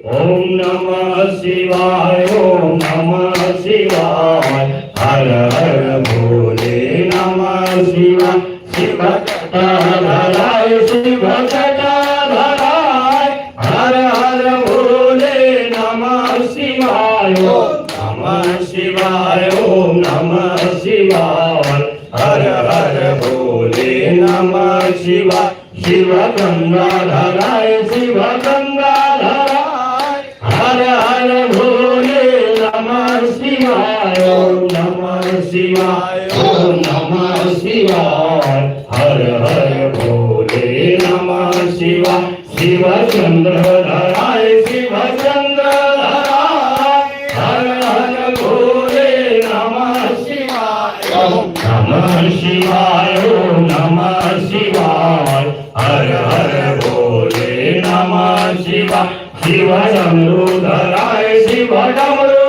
ओम नमः शिवाय, ओम नमः शिवाय, हर हर भोले नमः शिवाय। शिव जटाधराय, शिव जटाधराय, हर हर भोले नमः शिवाय। ओम नमः शिवाय, ओम नमः शिवाय, हर हर भोले नमः शिवाय। शिव गंगाधराय, शिव गंगाधराय, हर हर भोले नमः शिवाय। ओम नमः शिवाय, ओम नमः शिवाय, हर हर भोले नमः शिवाय। शिव चंद्रधराय, शिव चंद्रधराय, हर हर भोले नमः शिवाय। ओम नमः शिवाय, ओम नमः शिवाय, हर हर भोले नमः शिवाय। शिव डमरूधराय, शिव डमरू